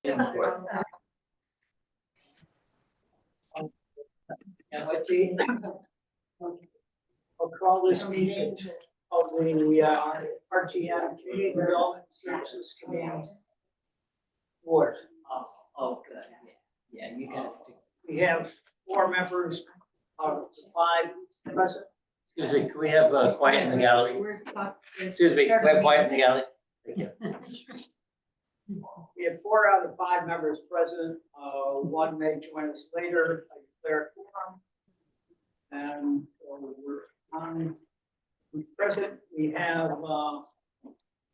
And let's see, I'll call this meeting of the RTM Community Development Services Committee board. Oh, good. Yeah, you guys do. We have 4 members out of the 5 present. Excuse me, can we have quiet in the gallery? Excuse me, can we have quiet in the gallery? Thank you. We have 4 out of 5 members present. 1 may join us later. I declare quorum. And we're on. Present, we have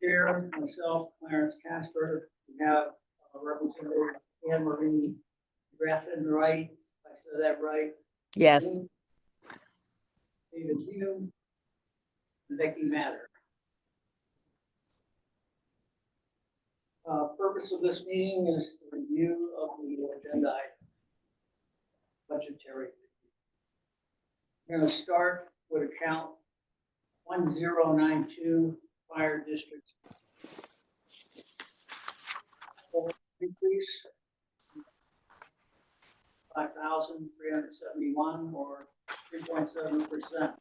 here myself, Clarence Casper. We have Representative Anne Marie Graffin, right? If I said that right. Yes. David Hume, and Becky Matter. Purpose of this meeting is the review of the agenda item. Budgetary. We're going to start with account 1092 Fire District. Increase 5,371 or 3.7%.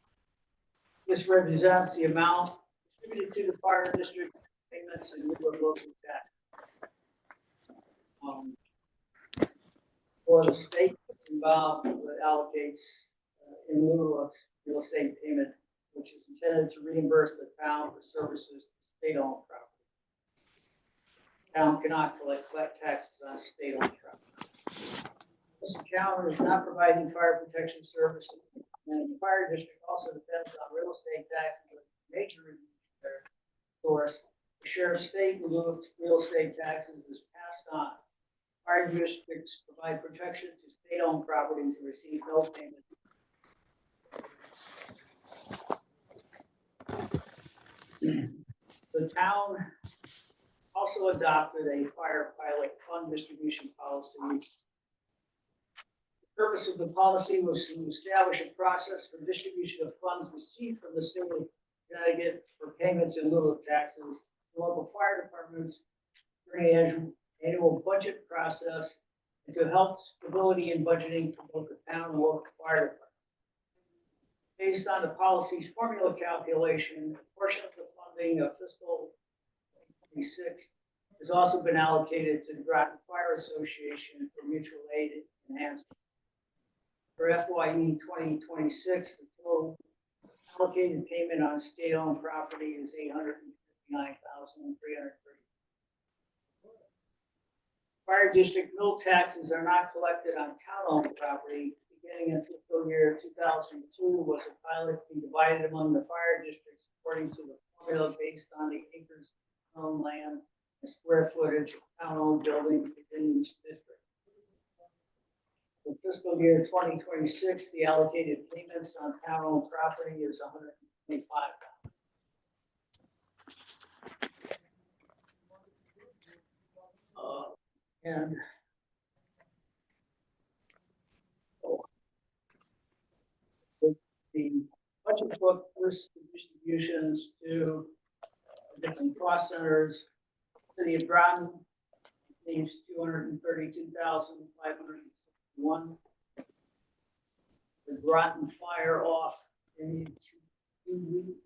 This represents the amount distributed to the fire district payments in lieu of local tax. For the state that's involved, that allocates in lieu of real estate payment, which is intended to reimburse the town for services state-owned property. Town cannot collect taxes on state-owned property. This account is not providing fire protection services, and the fire district also depends on real estate taxes as a major source. The share of state in lieu of real estate taxes is passed on. Fire districts provide protection to state-owned properties and receive no payment. The town also adopted a fire pilot fund distribution policy. The purpose of the policy was to establish a process for distribution of funds received from the state of Connecticut for payments in lieu of taxes to local fire departments during the annual budget process and to help stability in budgeting for both the town and local fire departments. Based on the policy's formula calculation, a portion of the funding of fiscal 2026 has also been allocated to the Groton Fire Association for mutual aid enhancement. For FYE 2026, the total allocated payment on state-owned property is $859,330. Fire district mill taxes are not collected on town-owned property. Beginning in fiscal year 2002 was a pilot to be divided among the fire districts according to the formula based on the acres of owned land and square footage of town-owned buildings within each district. For fiscal year 2026, the allocated payments on town-owned property is $125,000. And the budget book lists the distributions to different cost centers. City of Groton receives $232,561. The Groton Fire Off in 2 weeks.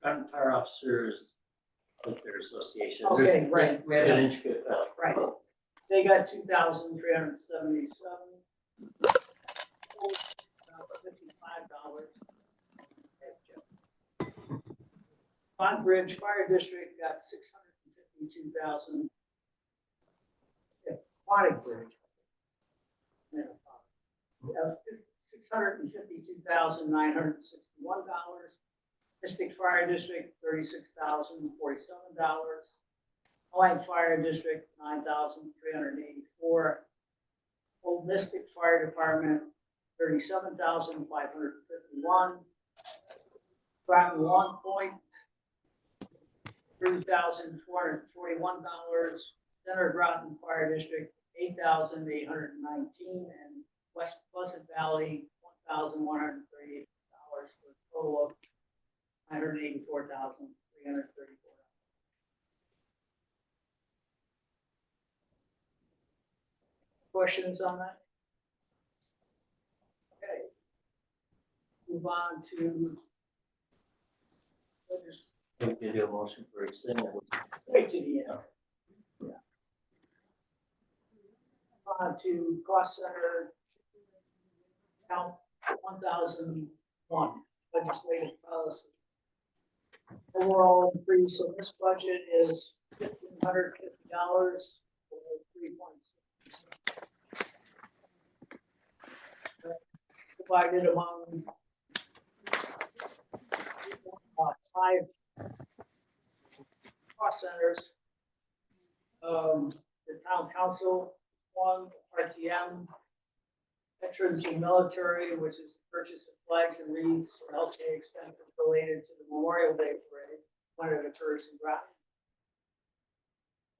Groton Fire Officers with their association. Okay, right. We had an intricate. Right. They got 2,377. $55. Pond Bridge Fire District got 652,000. Aquatic Bridge. $652,961. Mystic Fire District, $36,047. Allied Fire District, $9,384. Old Mystic Fire Department, $37,551. Groton Long Point, $3,441. Center Groton Fire District, $8,819, and West Pleasant Valley, $1,138 for a total of $184,334. questions on that? Okay. Move on to. We can do a motion for each thing. Right to the end. Yeah. On to cost center. Count 1001, legislative policy. Overall increase of this budget is $1,550 or 3.6%. Divided among 5 cost centers. The town council, 1, RTM, veterans and military, which is the purchase of flags and wreaths and healthcare expenses related to the Memorial Day parade when it occurs in Groton.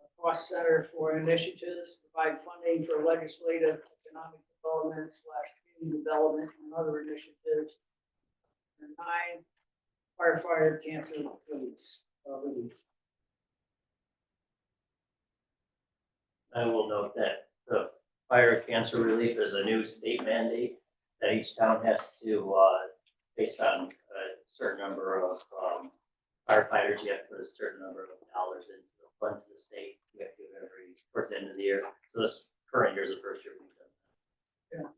A cost center for initiatives, provide funding for legislative, economic development / community development and other initiatives. And 9, firefighter cancer relief. I will note that the fire cancer relief is a new state mandate that each town has to, based on a certain number of firefighters, you have to put a certain number of dollars into the fund to the state. You have to do it every towards the end of the year. So this current year is the first year we've done that.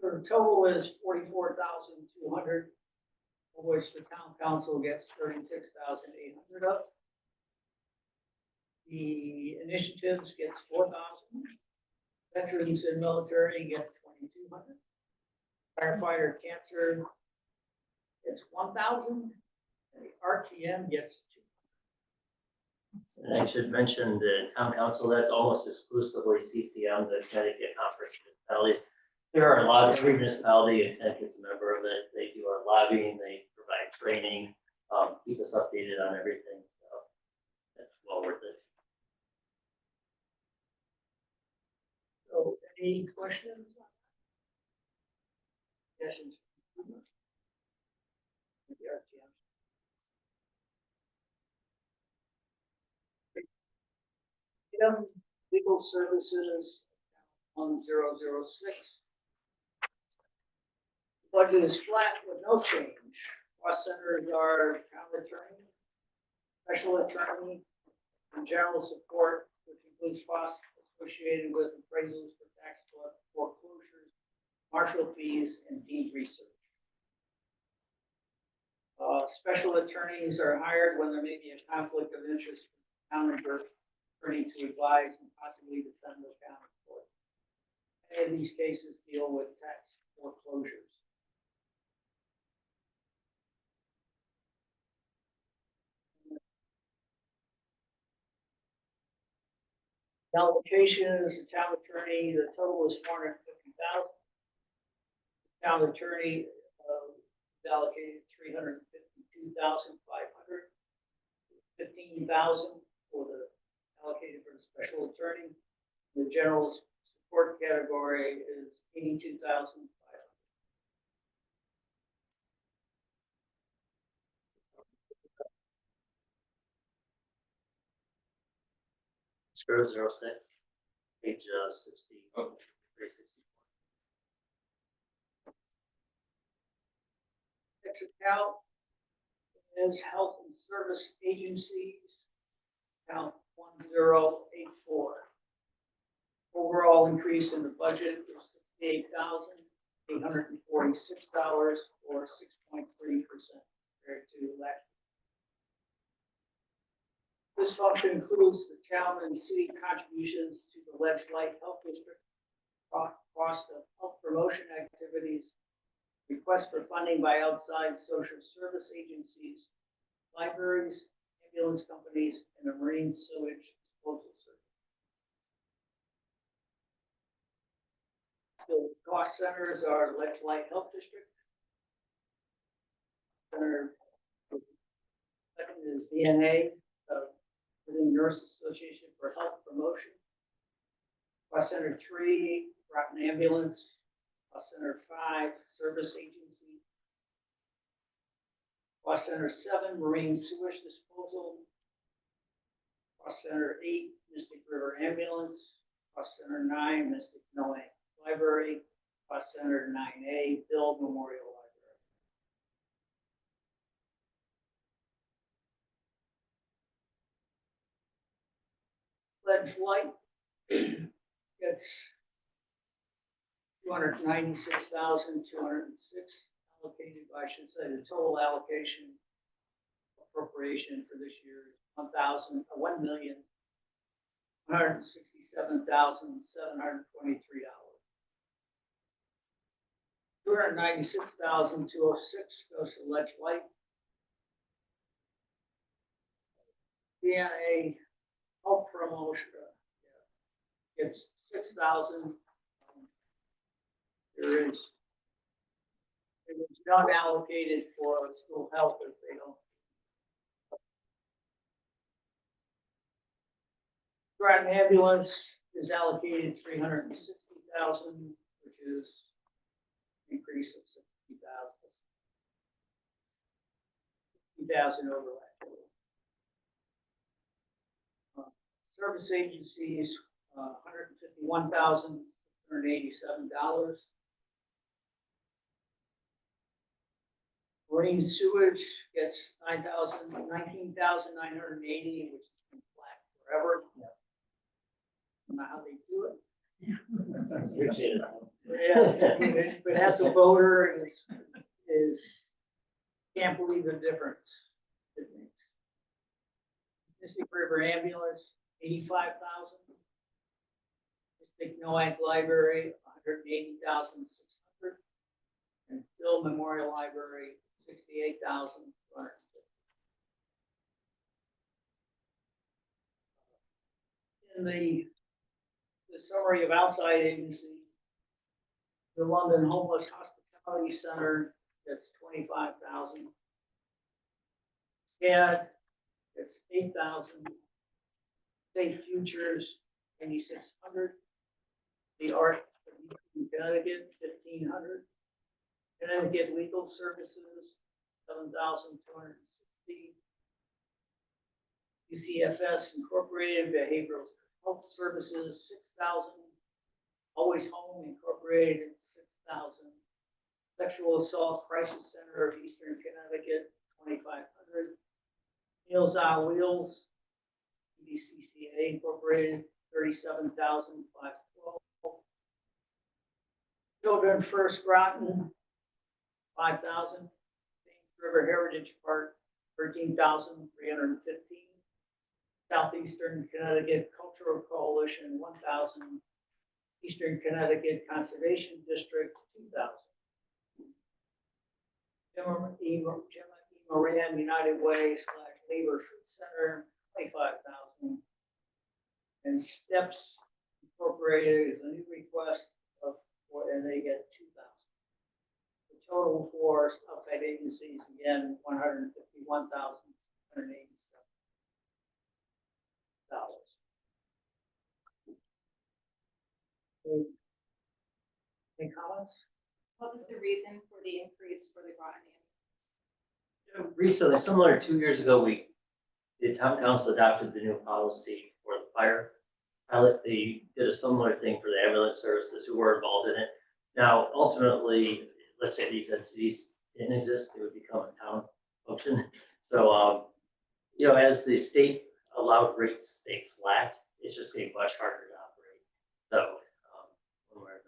The total is $44,200, of which the town council gets $36,800 of. The initiatives gets $4,000. Veterans and military get $2,200. Firefighter cancer gets $1,000. And the RTM gets $2,000. And I should mention the town council, that's almost exclusively CCM, the Connecticut Conference of Municipalities. There are a lot of, every municipality in Connecticut's a member of it. They do our lobbying, they provide training, keep us updated on everything. So that's well worth it. So any questions? Questions? The RTM. Legal services, 1006. Budget is flat with no change. Cost centers are town attorney, special attorney, and general support, which includes costs associated with appraisals for tax foreclosures, marshal fees, and deed research. Special attorneys are hired when there may be a conflict of interest for town attorney to advise and possibly defend the county court. Many of these cases deal with tax foreclosures. The allocation is the town attorney, the total is $450,000. Town attorney is allocated $352,500. $15,000 for the allocated for the special attorney. The general support category is $82,500. Zero 06, page 60, 364. Next account is health and service agencies, account 1084. Overall increase in the budget is $68,846 or 6.3% compared to last year. This function includes the town and city contributions to the Ledge-Light Health District, cost of health promotion activities, request for funding by outside social service agencies, libraries, ambulance companies, and a marine sewage disposal service. So cost centers are Ledge-Light Health District. Center, second is VNA, Nurse Association for Health Promotion. Cost Center 3, Groton Ambulance. Cost Center 5, Service Agency. Cost Center 7, Marine Sewage Disposal. Cost Center 8, Mystic River Ambulance. Cost Center 9, Mystic Noah Library. Cost Center 9A, Bill Memorial Library. Pledge Light, it's 296,206 allocated, I should say, the total allocation appropriation for this year is $1,167,723. $296,206 goes to Ledge Light. DNA health promotion gets 6,000. It was not allocated for school health if they don't. Groton ambulance is allocated 360,000, which is an increase of 60,000 over last year. Service agencies, $151,687. Marine sewage gets 19,980, which has been flat forever. I don't know how they do it. Appreciate it. Yeah, if it has a voter, is can't believe the difference it makes. Mystic River Ambulance, 85,000. Mystic Noah Library, 180,600. And Bill Memorial Library, 68,250. In the summary of outside agency, the London Homeless Hospitality Center, that's 25,000. SCAD, that's 8,000. Safe Futures, 8,600. The Art of Connecticut, 1,500. Connecticut Legal Services, 7,260. UCFS Incorporated Behavioral Health Services, 6,000. Always Home Incorporated, 6,000. Sexual Assault Crisis Center of Eastern Connecticut, 2,500. Meals on Wheels, EDCCA Incorporated, 37,512. Children First Groton, 5,000. River Heritage Park, 13,315. Southeastern Connecticut Cultural Coalition, 1,000. Eastern Connecticut Conservation District, 2,000. Gemma E. Moran United Way / Labor Food Center, 25,000. And Steps Incorporated is a new request and they get 2,000. The total for outside agencies, again, $151,687. Any comments? What was the reason for the increase for the Groton ambulance? Recently, similar to 2 years ago, the town council adopted the new policy for the fire pilot. They did a similar thing for the ambulance services who were involved in it. Now, ultimately, let's say these entities didn't exist, they would become a town function. So, as the state allowed rates to stay flat, it's just getting much harder to operate. So, one way or another.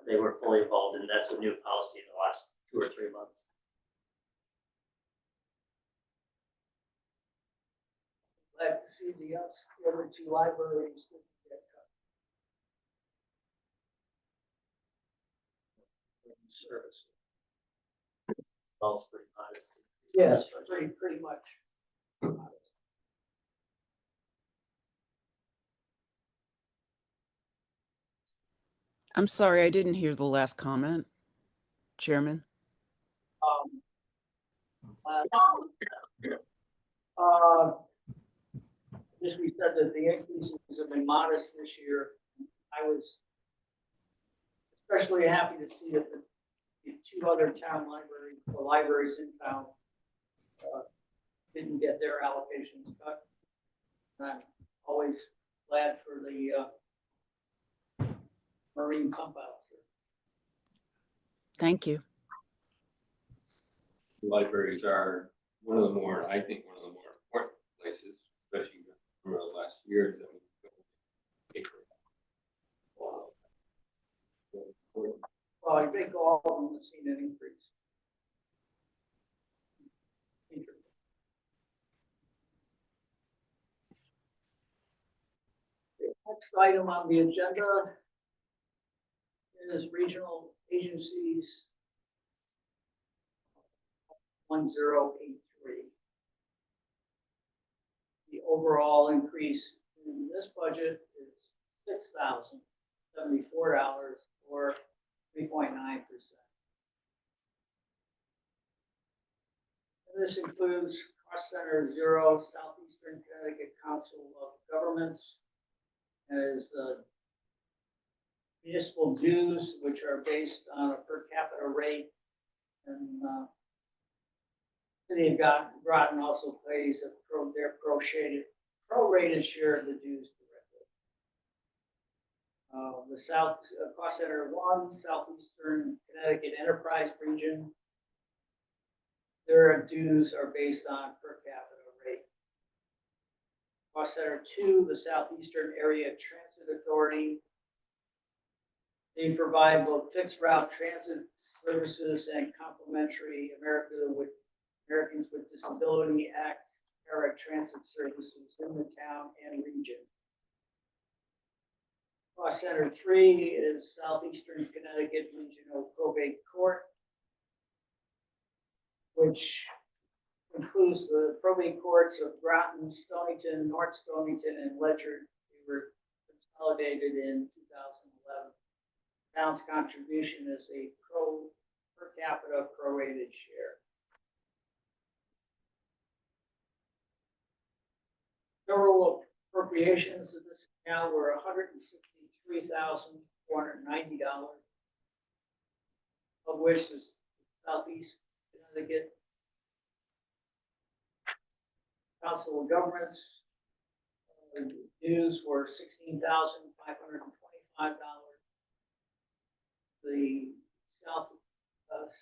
They were fully involved, and that's a new policy in the last 2 or 3 months. Glad to see the other two libraries that get cut. Service. Well, it's pretty modest. Yes, pretty much. I'm sorry, I didn't hear the last comment, Chairman. Just we said that the increases have been modest this year. I was especially happy to see that the two other town libraries, the libraries in town, didn't get their allocations cut. And I'm always glad for the marine pump outs here. Thank you. Libraries are one of the more, I think, one of the more important places, especially over the last years that we've been. Well, I think all of them have seen an increase. The next item on the agenda is regional agencies 1083. The overall increase in this budget is $6,074 or 3.9%. And this includes Cost Center Zero, Southeastern Connecticut Council of Governments, as the municipal dues, which are based on a per capita rate, and City of Groton also pays their prorated share of the dues directly. The Cost Center 1, Southeastern Connecticut Enterprise Region, their dues are based on per capita rate. Cost Center 2, the Southeastern Area Transit Authority, they provide both fixed route transit services and complimentary Americans with Disability Act transit services in the town and region. Cost Center 3 is Southeastern Connecticut Regional Probate Court, which includes the probate courts of Groton, Stonington, North Stonington, and Ledger. They were consolidated in 2011. Town's contribution is a per capita prorated share. Total appropriations of this account were $163,490, of which is Southeast Connecticut Council of Governments dues were $16,525. The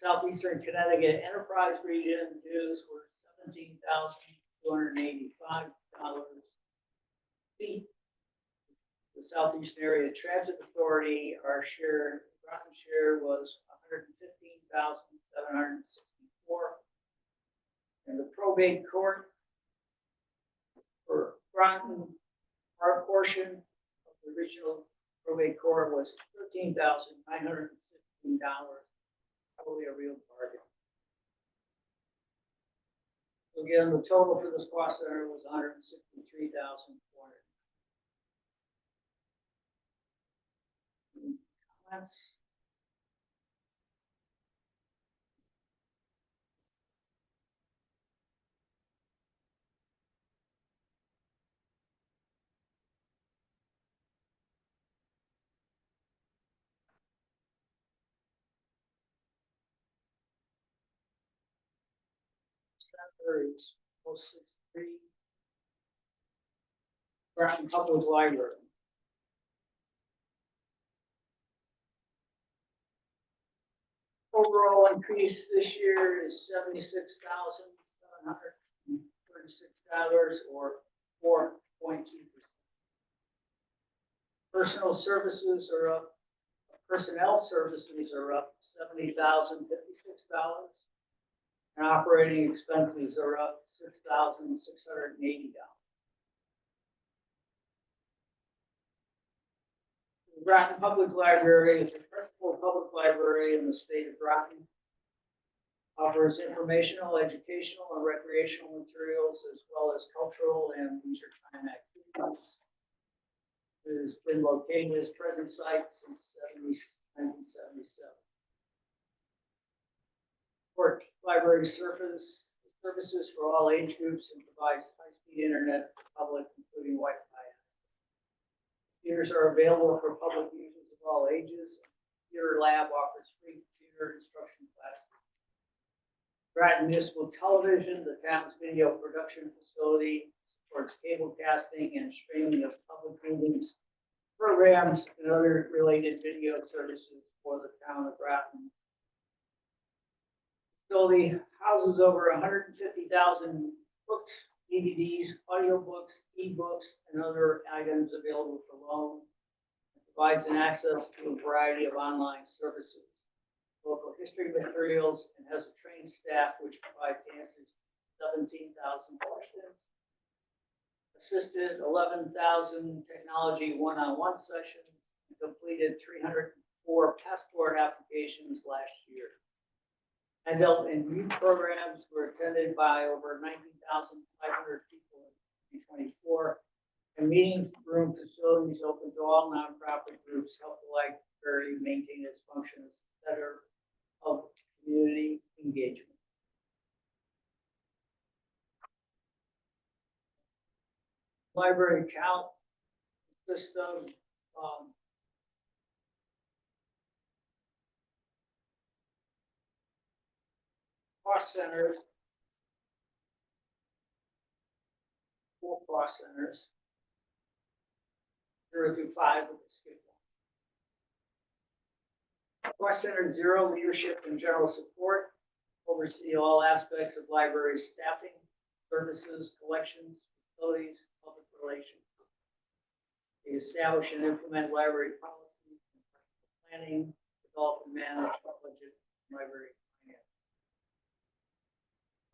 Southeastern Connecticut Enterprise Region dues were $17,285. The Southeastern Area Transit Authority, our share, Groton share was $115,764. And the probate court for Groton, our portion of the regional probate court was $13,916. Probably a real bargain. So again, the total for this cost center was $163,400. Comments? Is 063 Groton Public Library. Overall increase this year is $76,736 or 4.2%. Personnel services are up $70,056. And operating expenses are up $6,680. The Groton Public Library is the principal public library in the state of Groton. Offers informational, educational, and recreational materials, as well as cultural and leisure time activities. It has been located as present site since 1977. Support library services for all age groups and provides high-speed internet to the public, including Wi-Fi. Computers are available for public users of all ages. Computer Lab offers free computer instruction classes. Groton Municipal Television, the town's video production facility, towards cable casting and streaming of public meetings, programs, and other related video services for the town of Groton. Facility houses over 150,000 books, DVDs, audiobooks, ebooks, and other items available for loan. It provides an access to a variety of online services, local history materials, and has a trained staff which provides answers to 17,000 questions. Assisted 11,000 technology one-on-one sessions, and completed 304 passport applications last year. Adult and youth programs were attended by over 19,500 people in 2024. And meeting room facilities open to all nonprofit groups help the library maintain its function as a center of community engagement. Library account system, cost centers, 4 cost centers, 0 through 5, we'll skip one. Cost center 0, leadership and general support, oversee all aspects of library staffing, services, collections, facilities, public relations. They establish and implement library policies, planning, develop and manage budget, library finance.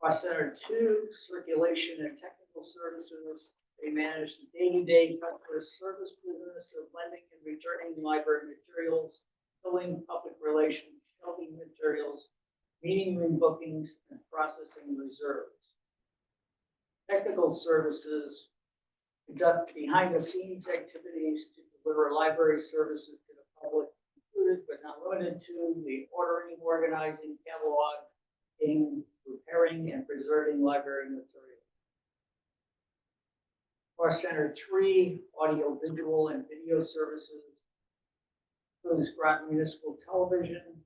Cost center 2, circulation and technical services. They manage the day-to-day customer service business of lending and returning library materials, filling public relations, shelving materials, meeting room bookings, and processing reserves. Technical services conduct behind-the-scenes activities to deliver library services to the public, included but not limited to the ordering, organizing, cataloging, preparing, and preserving library materials. Cost center 3, audio, visual, and video services, includes Groton Municipal Television,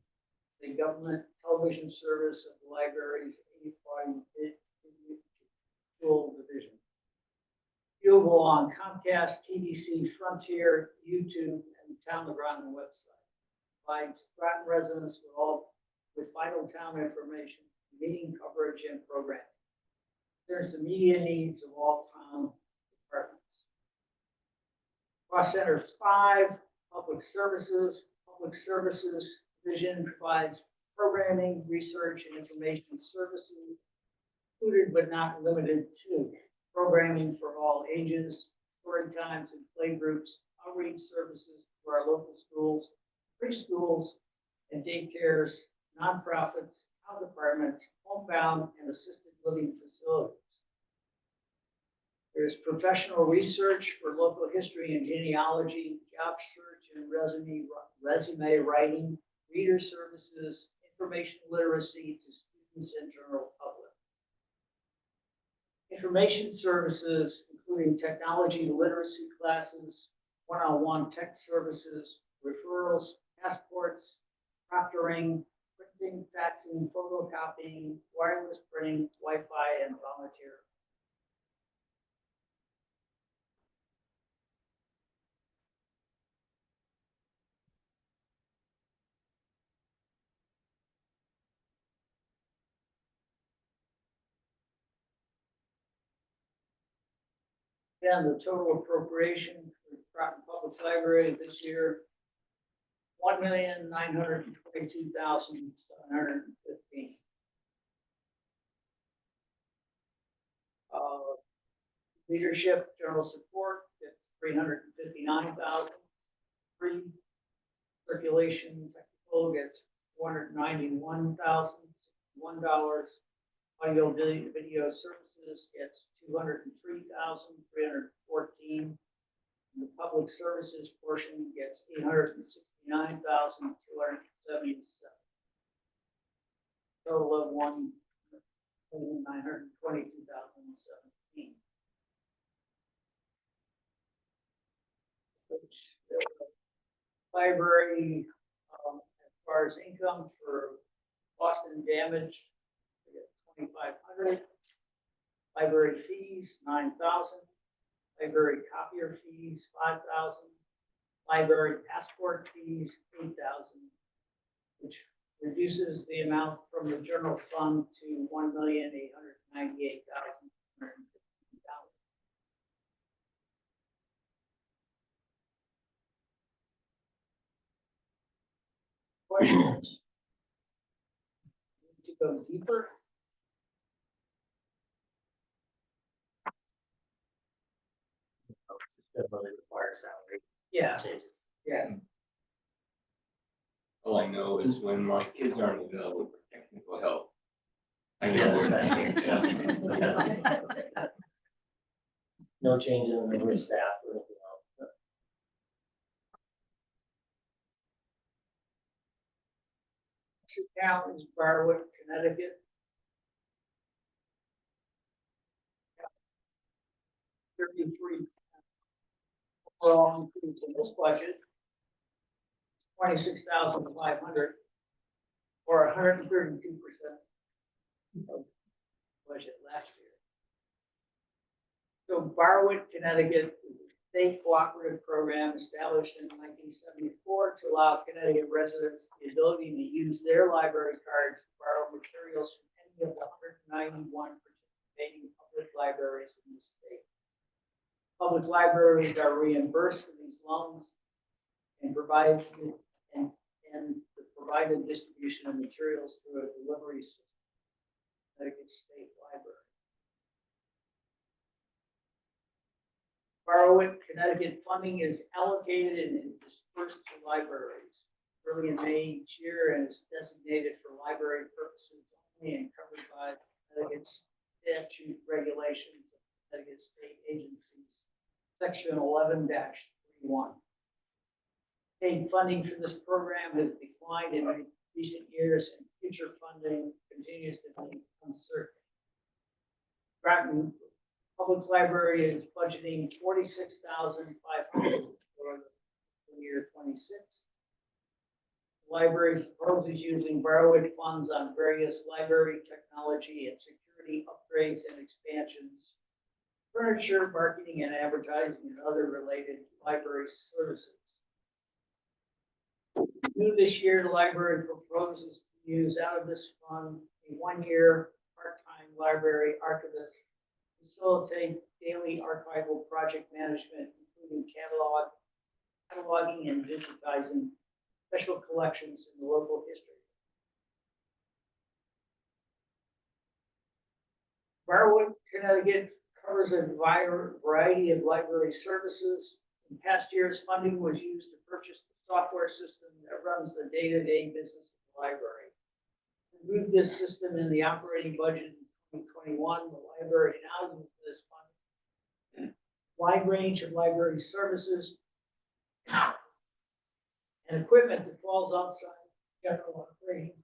the government television service of the library's 85 visual division. Viewable on Comcast, TVC, Frontier, YouTube, and Town of Groton website. Provides Groton residents with vital town information, meeting coverage, and programming. There's the media needs of all town departments. Cost center 5, public services. Public services division provides programming, research, and information services, included but not limited to programming for all ages, story times and play groups, outreach services for our local schools, preschools, and daycares, nonprofits, town departments, homebound, and assisted living facilities. There's professional research for local history and genealogy, job search and resume writing, reader services, information literacy to students and general public. Information services, including technology literacy classes, one-on-one tech services, referrals, passports, proctoring, printing, faxing, photocopying, wireless printing, Wi-Fi, and volunteer. Again, the total appropriation for Groton Public Library this year, $1,922,715. Leadership, general support, it's $359,000. Free circulation, technical gets $491,061. Audio video services gets $203,314. The public services portion gets $869,277. Total of $1,922,017. Library, as far as income for lost and damaged, we get $2,500. Library fees, 9,000. Library copier fees, 5,000. Library passport fees, 8,000, which reduces the amount from the general fund to $1,898,000. Questions? Need to go deeper? Definitely requires salary Yeah, changes. yeah. All I know is when my kids aren't available for technical help. I Yeah, know that's where. right. No change in the number of staff or anything else. Next account is Barwood, Connecticut. $33 overall increase in this budget. 26,500 or 132% of budget last year. So Barwood, Connecticut is a state cooperative program established in 1974 to allow Connecticut residents the ability to use their library cards to borrow materials from any of the 191 participating public libraries in the state. Public libraries are reimbursed for these loans and provide the provided distribution of materials through a delivery system. Connecticut State Library. Barwood, Connecticut funding is allocated and dispersed to libraries early in May each year and is designated for library purposes only and covered by Connecticut statute regulations of Connecticut state agencies, section 11-31. State funding for this program has declined in recent years and future funding continues to be uncertain. Groton Public Library is budgeting $46,500 for the year 26. The library proposes using borrowed funds on various library technology and security upgrades and expansions, furniture, marketing and advertising, and other related library services. New this year, the library proposes to use out of this fund a one-year part-time library archivist to facilitate daily archival project management, including cataloging and digitizing special collections in the local history. Barwood, Connecticut covers a variety of library services. In past years, funding was used to purchase the software system that runs the day-to-day business of the library. We moved this system in the operating budget in 2021. The library now uses this fund. Wide range of library services and equipment that falls outside general operating budget.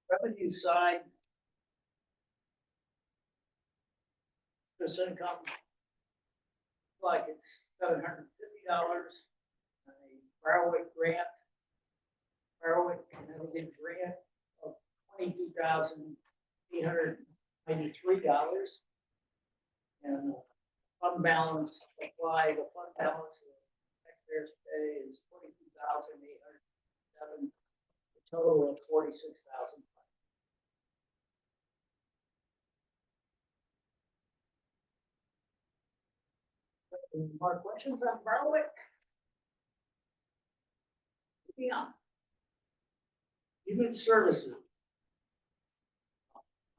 Revenue side, this income, like it's $750. A Barwood grant, Barwood Connecticut grant of $22,893. And fund balance applied, the fund balance of taxpayers pay is $22,807. A total of $46,000. Any more questions on Barwick? Moving on. Human Services.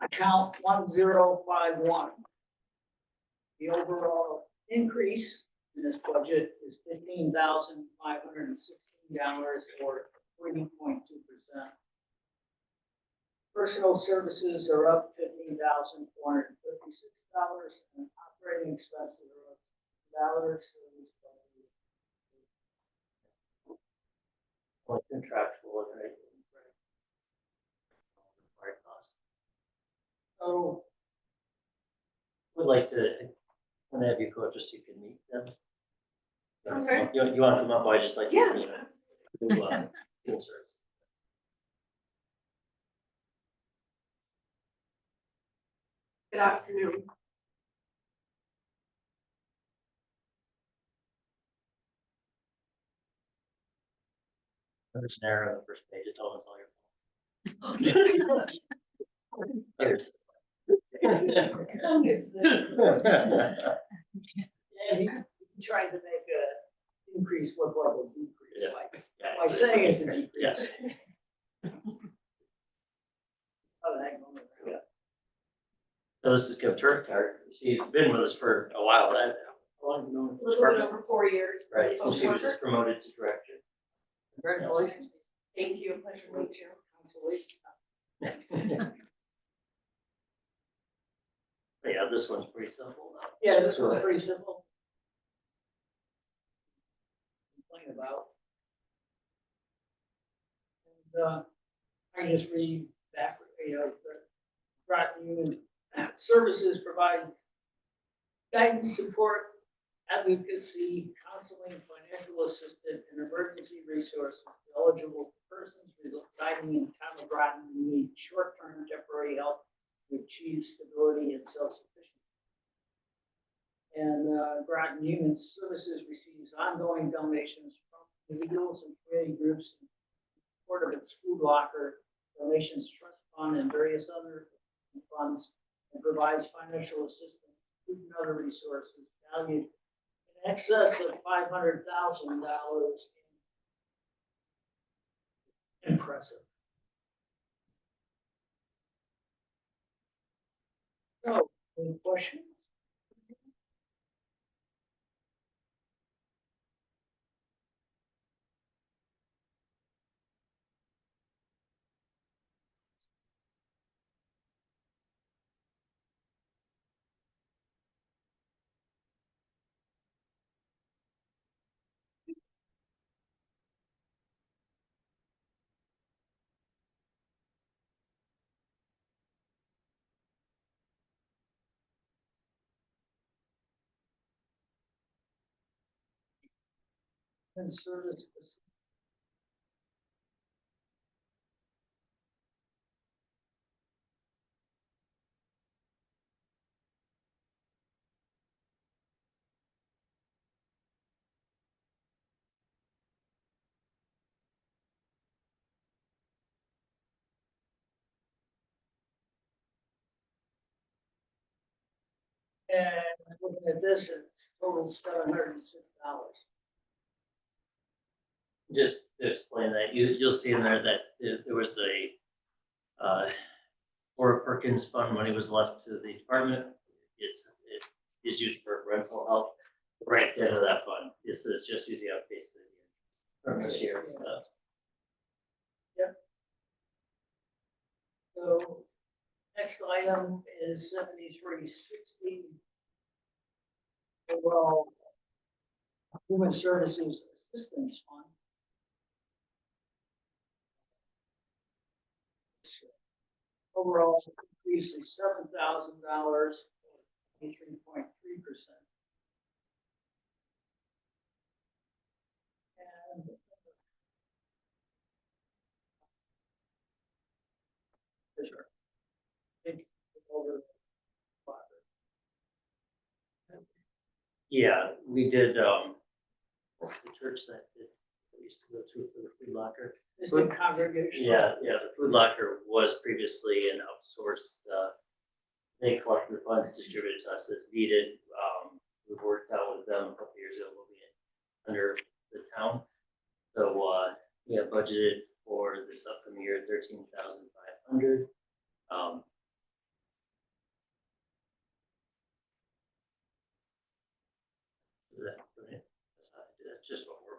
Account 1051. The overall increase in this budget is $15,516 or 3.2%. Personal services are up $15,456 and operating expenses are up $2. Like contractual, right? Required costs. So like to, when they have you coach us, you can meet them. Okay. You want to come up, I just like. to Yeah. meet them. Do, field service. Good afternoon. There's an arrow on the first page, it tells us all your. There's. And he tried to make a increase look like a decrease, Yeah. like, Yeah, by saying it's a decrease. Yes. Oh, hang on. Yeah. So this is Kim Turk, she's been with us for a while, that, how long have you known A this little bit department? over 4 years. Right, So so she was worker. just promoted to director. Congratulations. Thank you, pleasure to meet you. Consolation. Yeah, this one's pretty simple though. Yeah, this one's pretty simple. Complain about. And, I just read back, the Groton Human Services provide guidance, support, advocacy, counseling, financial assistance, and emergency resources to eligible persons residing in the town of Groton who need short-term temporary help to achieve stability and self-sufficiency. And Groton Human Services receives ongoing donations from individuals and community groups in support of its food locker, donations trust fund, and various other funds, and provides financial assistance, food and other resources valued in excess of $500,000. Impressive. So, any questions? And service. And looking at this, it's total $706. Just to explain that, you'll see in there that there was a, Laura Perkins fund money was left to the department. It is used for rental help. Right at the end of that fund, this is just using up basically from this year, so. So next item is 7360. Overall Human Services Assistance Fund. Overall increase is $7,000, 23.3%. And sure. Yeah, we did, what's the church that we used to go through for the food locker? Is the congregation? Yeah, the food locker was previously an outsourced, they collected the funds, distributed to us as needed. We've worked out with them a couple years ago, we'll be under the town. So, we have budgeted for this upcoming year, 13,500. That's just what we're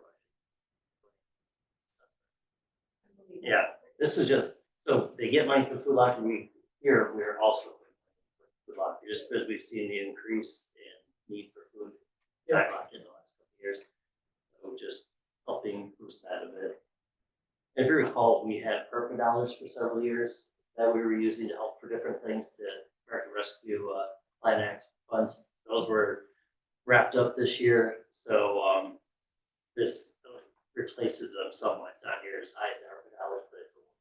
budgeting. Yeah, this is just, so they get money for food locker, we're also food locker, just because we've seen the increase in need for food skyrocket in the last couple of years. So just helping boost that a bit. If you recall, we had purple dollars for several years that we were using to help for different things, the American Rescue Plan Act funds those were wrapped up this year, so, this replaces them somewhat. It's not near as high as our dollars, but it's a little.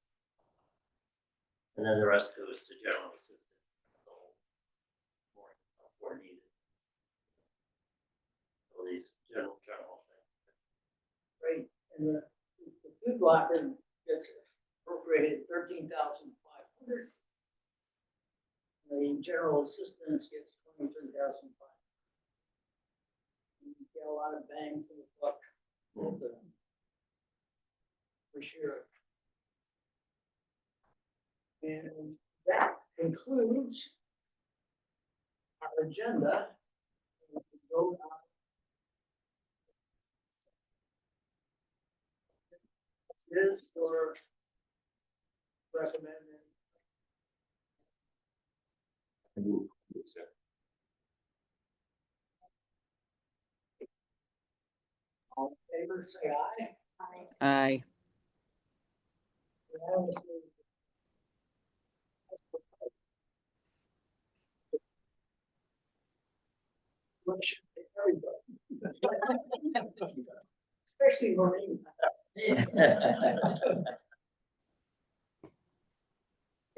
And then the rest goes to general assistance. So, more needed. So these general things. Right, and the food blocker gets appropriated 13,500. The general assistance gets 23,500. You get a lot of bang for the buck. For sure. And that concludes our agenda. We can go on. This or recommend. I move to accept. All in favor, say aye. Aye. Unanimously. Motion to everybody. Especially Maureen.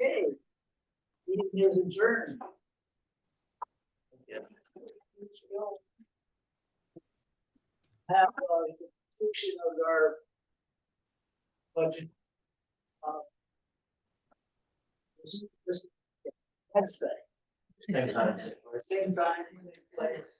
Okay. Meeting is adjourned. Have a conclusion of our budget. This Wednesday, Same time. same time, same place.